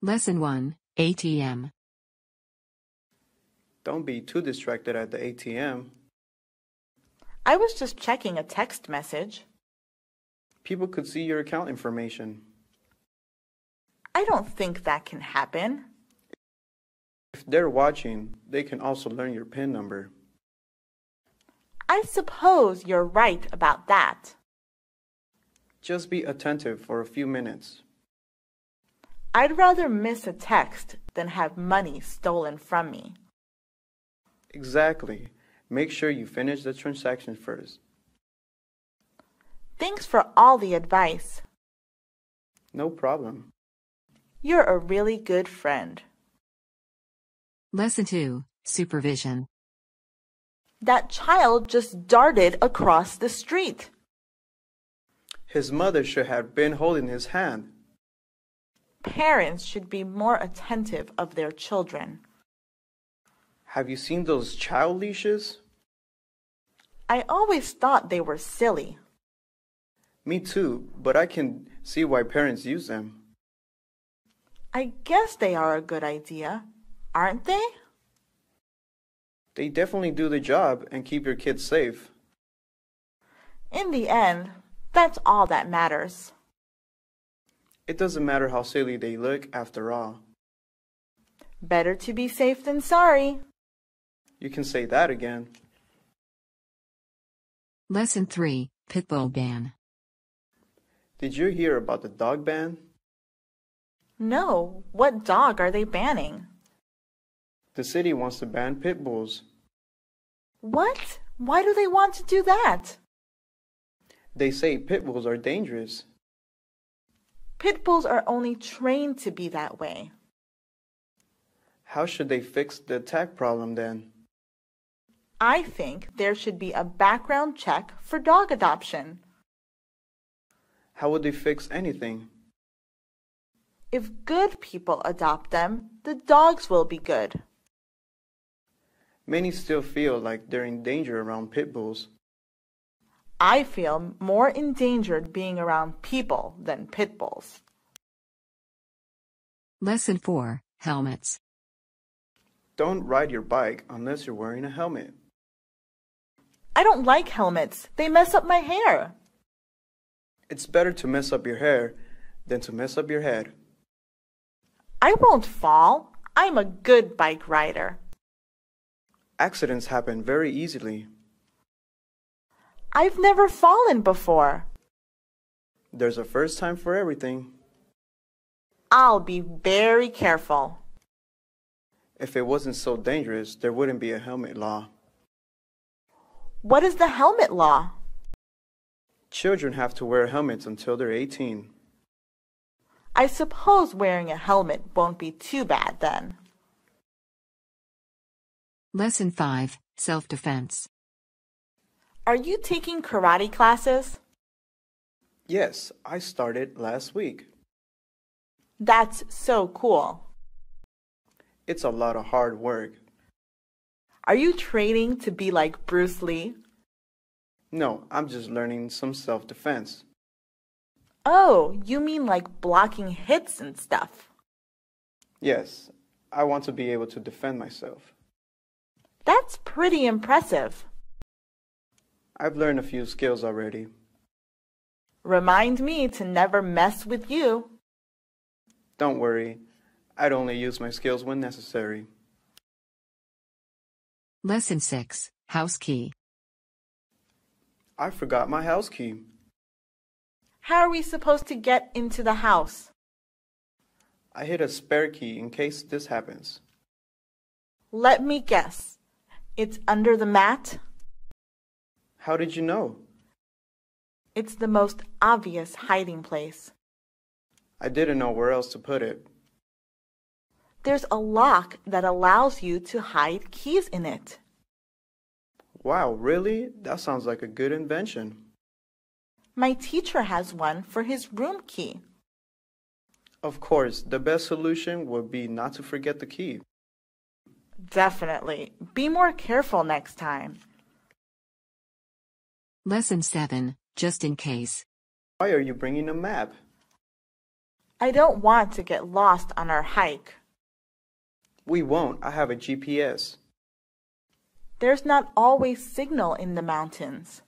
Lesson 1, ATM. Don't be too distracted at the ATM. I was just checking a text message. People could see your account information. I don't think that can happen. If they're watching, they can also learn your PIN number. I suppose you're right about that. Just be attentive for a few minutes. I'd rather miss a text than have money stolen from me. Exactly. Make sure you finish the transaction first. Thanks for all the advice. No problem. You're a really good friend. Lesson 2, Supervision. That child just darted across the street. His mother should have been holding his hand. Parents should be more attentive of their children. Have you seen those child leashes? I always thought they were silly. Me too, but I can see why parents use them. I guess they are a good idea, aren't they? They definitely do the job and keep your kids safe. In the end, that's all that matters. It doesn't matter how silly they look after all. Better to be safe than sorry. You can say that again. Lesson 3, Pitbull Ban. Did you hear about the dog ban? No, what dog are they banning? The city wants to ban pit bulls. What? Why do they want to do that? They say pit bulls are dangerous. Pit bulls are only trained to be that way. How should they fix the attack problem then? I think there should be a background check for dog adoption. How would they fix anything? If good people adopt them, the dogs will be good. Many still feel like they're in danger around pit bulls. I feel more endangered being around people than pit bulls. Lesson 4, Helmets. Don't ride your bike unless you're wearing a helmet. I don't like helmets. They mess up my hair. It's better to mess up your hair than to mess up your head. I won't fall. I'm a good bike rider. Accidents happen very easily. I've never fallen before. There's a first time for everything. I'll be very careful. If it wasn't so dangerous, there wouldn't be a helmet law. What is the helmet law? Children have to wear helmets until they're 18. I suppose wearing a helmet won't be too bad then. Lesson 5, Self-Defense. Are you taking karate classes? Yes, I started last week. That's so cool. It's a lot of hard work. Are you training to be like Bruce Lee? No, I'm just learning some self-defense. Oh, you mean like blocking hits and stuff? Yes, I want to be able to defend myself. That's pretty impressive. I've learned a few skills already. Remind me to never mess with you. Don't worry, I'd only use my skills when necessary. Lesson 6, House Key. I forgot my house key. How are we supposed to get into the house? I hid a spare key in case this happens. Let me guess. It's under the mat? How did you know? It's the most obvious hiding place. I didn't know where else to put it. There's a lock that allows you to hide keys in it. Wow, really? That sounds like a good invention. My teacher has one for his room key. Of course, the best solution would be not to forget the key. Definitely. Be more careful next time. Lesson 7, Just in Case. Why are you bringing a map? I don't want to get lost on our hike. We won't. I have a GPS. There's not always signal in the mountains.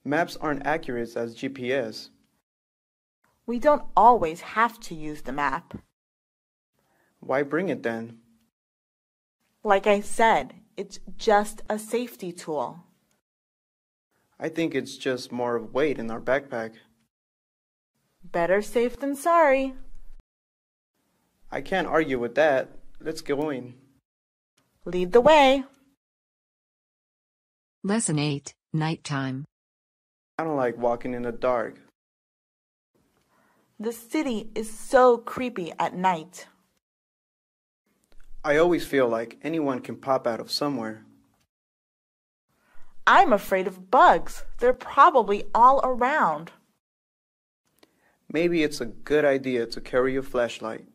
Maps aren't accurate as GPS. We don't always have to use the map. Why bring it then? Like I said, it's just a safety tool. I think it's just more weight in our backpack. Better safe than sorry. I can't argue with that. Let's go in. Lead the way. Lesson 8, Nighttime. I don't like walking in the dark. The city is so creepy at night. I always feel like anyone can pop out of somewhere. I'm afraid of bugs. They're probably all around. Maybe it's a good idea to carry a flashlight.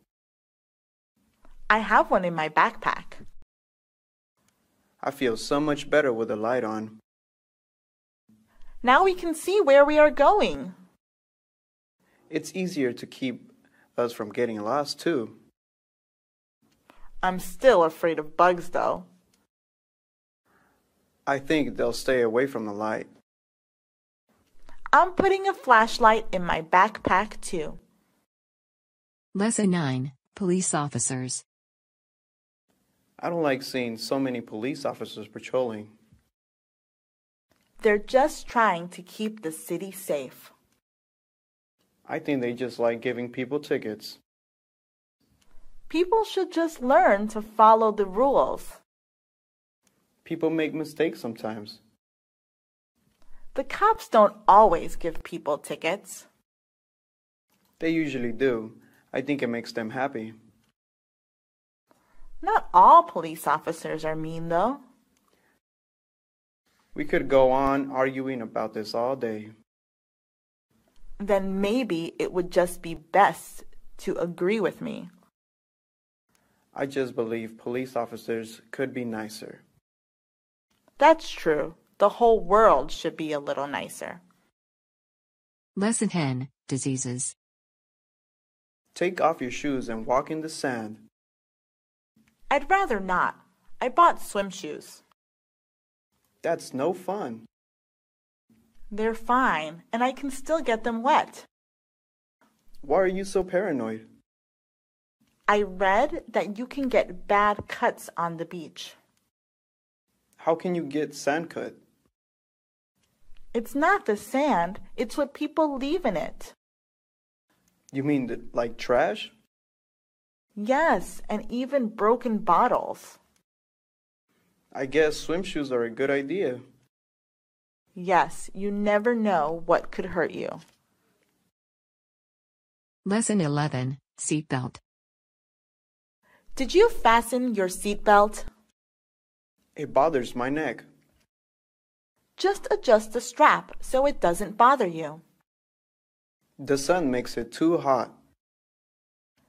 I have one in my backpack. I feel so much better with the light on. Now we can see where we are going. It's easier to keep us from getting lost, too. I'm still afraid of bugs, though. I think they'll stay away from the light. I'm putting a flashlight in my backpack, too. Lesson 9, Police Officers. I don't like seeing so many police officers patrolling. They're just trying to keep the city safe. I think they just like giving people tickets. People should just learn to follow the rules. People make mistakes sometimes. The cops don't always give people tickets. They usually do. I think it makes them happy. Not all police officers are mean, though. We could go on arguing about this all day. Then maybe it would just be best to agree with me. I just believe police officers could be nicer. That's true. The whole world should be a little nicer. Lesson 10, Diseases. Take off your shoes and walk in the sand. I'd rather not. I bought swim shoes. That's no fun. They're fine, and I can still get them wet. Why are you so paranoid? I read that you can get bad cuts on the beach. How can you get sand cut? It's not the sand, it's what people leave in it. You mean like trash? Yes, and even broken bottles. I guess swim shoes are a good idea. Yes, you never know what could hurt you. Lesson 11, Seatbelt. Did you fasten your seatbelt? It bothers my neck. Just adjust the strap so it doesn't bother you. The sun makes it too hot.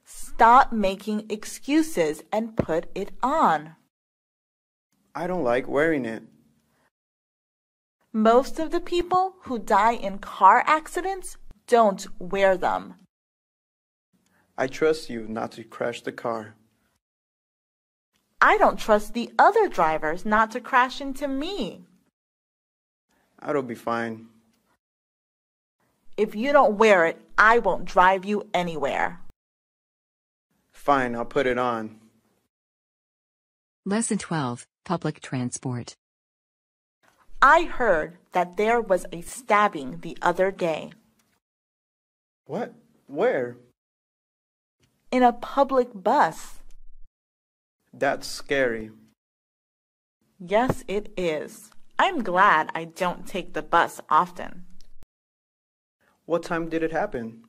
Stop making excuses and put it on. I don't like wearing it. Most of the people who die in car accidents don't wear them. I trust you not to crash the car. I don't trust the other drivers not to crash into me. That'll be fine. If you don't wear it, I won't drive you anywhere. Fine, I'll put it on. Lesson 12, Public Transport. I heard that there was a stabbing the other day. What? Where? In a public bus. That's scary. Yes, it is. I'm glad I don't take the bus often. What time did it happen?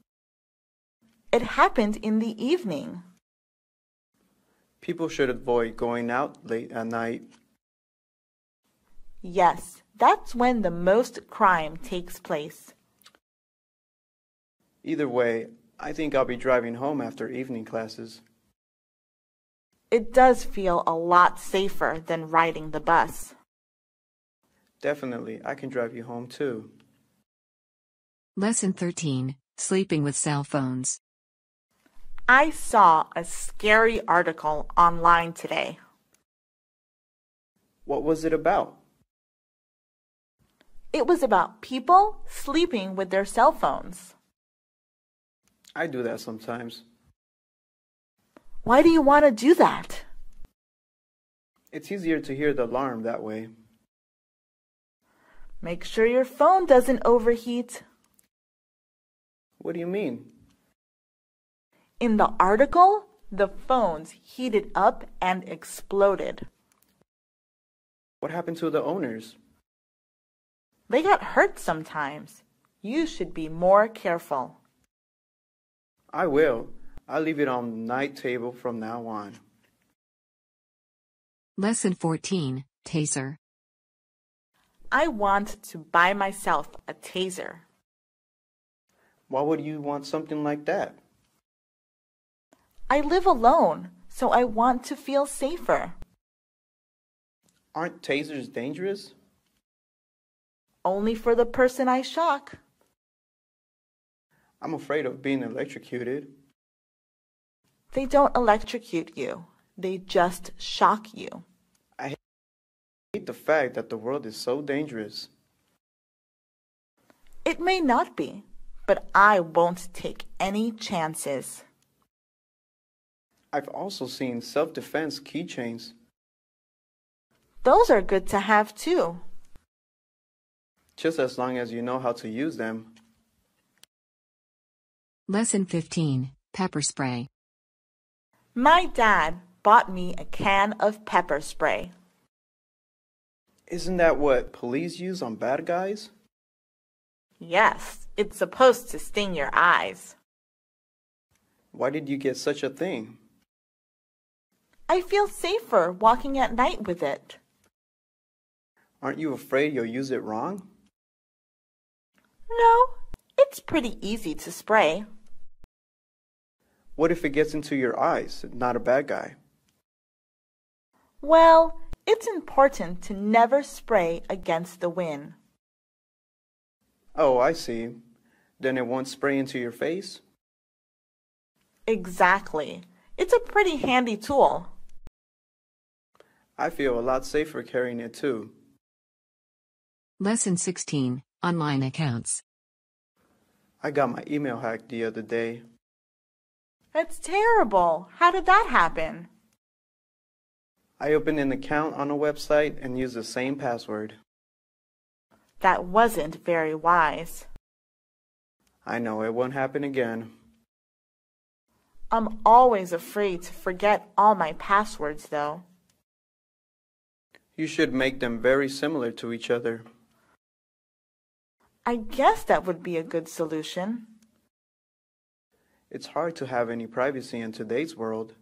It happened in the evening. People should avoid going out late at night. Yes, that's when the most crime takes place. Either way, I think I'll be driving home after evening classes. It does feel a lot safer than riding the bus. Definitely, I can drive you home too. Lesson 13, Sleeping with Cell Phones. I saw a scary article online today. What was it about? It was about people sleeping with their cell phones. I do that sometimes. Why do you want to do that? It's easier to hear the alarm that way. Make sure your phone doesn't overheat. What do you mean? In the article, the phones heated up and exploded. What happened to the owners? They got hurt sometimes. You should be more careful. I will. I'll leave it on the night table from now on. Lesson 14, Taser. I want to buy myself a taser. Why would you want something like that? I live alone, so I want to feel safer. Aren't tasers dangerous? Only for the person I shock. I'm afraid of being electrocuted. They don't electrocute you. They just shock you. I hate the fact that the world is so dangerous. It may not be, but I won't take any chances. I've also seen self-defense keychains. Those are good to have too. Just as long as you know how to use them. Lesson 15, Pepper Spray. My dad bought me a can of pepper spray. Isn't that what police use on bad guys? Yes, it's supposed to sting your eyes. Why did you get such a thing? I feel safer walking at night with it. Aren't you afraid you'll use it wrong? No, it's pretty easy to spray. What if it gets into your eyes, not a bad guy? Well, it's important to never spray against the wind. Oh, I see. Then it won't spray into your face? Exactly. It's a pretty handy tool. I feel a lot safer carrying it too. Lesson 16, Online Accounts. I got my email hacked the other day. That's terrible. How did that happen? I opened an account on a website and used the same password. That wasn't very wise. I know it won't happen again. I'm always afraid to forget all my passwords, though. You should make them very similar to each other. I guess that would be a good solution. It's hard to have any privacy in today's world.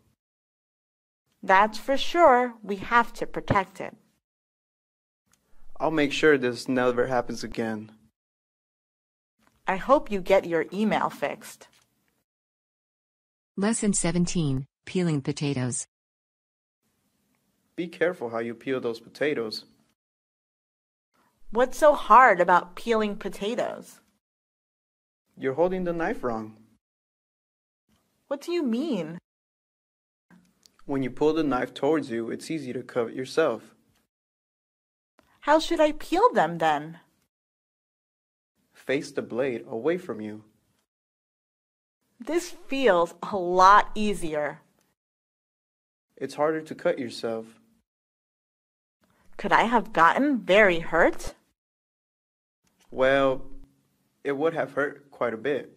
That's for sure. We have to protect it. I'll make sure this never happens again. I hope you get your email fixed. Lesson 17, Peeling Potatoes. Be careful how you peel those potatoes. What's so hard about peeling potatoes? You're holding the knife wrong. What do you mean? When you pull the knife towards you, it's easy to cut yourself. How should I peel them then? Face the blade away from you. This feels a lot easier. It's harder to cut yourself. Could I have gotten very hurt? Well, it would have hurt quite a bit.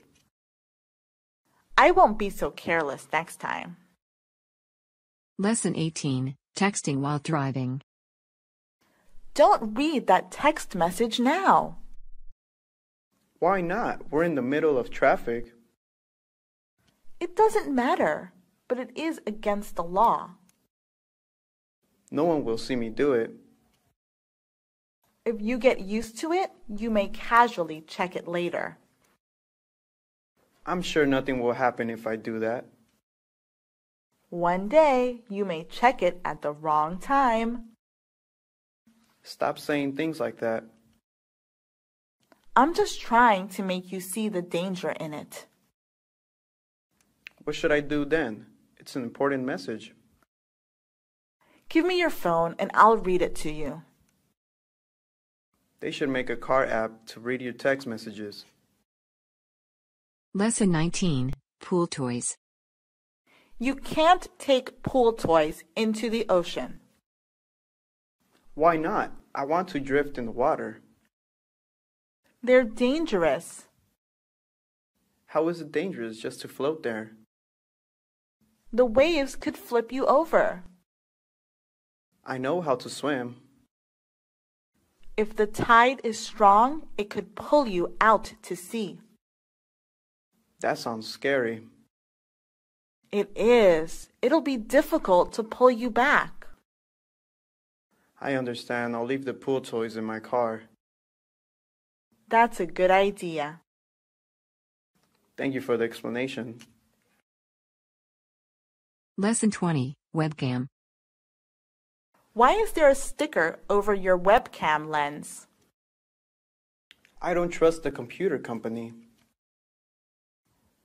I won't be so careless next time. Lesson 18, Texting while driving. Don't read that text message now. Why not? We're in the middle of traffic. It doesn't matter, but it is against the law. No one will see me do it. If you get used to it, you may casually check it later. I'm sure nothing will happen if I do that. One day, you may check it at the wrong time. Stop saying things like that. I'm just trying to make you see the danger in it. What should I do then? It's an important message. Give me your phone and I'll read it to you. They should make a car app to read your text messages. Lesson 19, Pool Toys. You can't take pool toys into the ocean. Why not? I want to drift in the water. They're dangerous. How is it dangerous just to float there? The waves could flip you over. I know how to swim. If the tide is strong, it could pull you out to sea. That sounds scary. It is. It'll be difficult to pull you back. I understand. I'll leave the pool toys in my car. That's a good idea. Thank you for the explanation. Lesson 20, Webcam. Why is there a sticker over your webcam lens? I don't trust the computer company.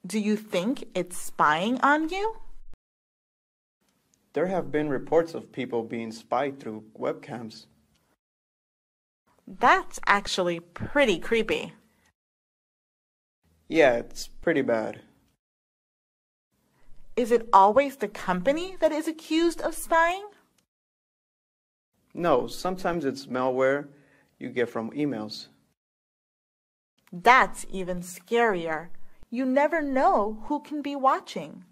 Do you think it's spying on you? There have been reports of people being spied through webcams. That's actually pretty creepy. Yeah, it's pretty bad. Is it always the company that is accused of spying? No, sometimes it's malware you get from emails. That's even scarier. You never know who can be watching.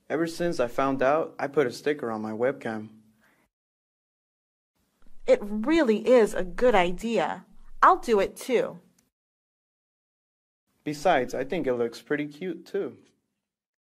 Ever since I found out, I put a sticker on my webcam. It really is a good idea. I'll do it too. Besides, I think it looks pretty cute too.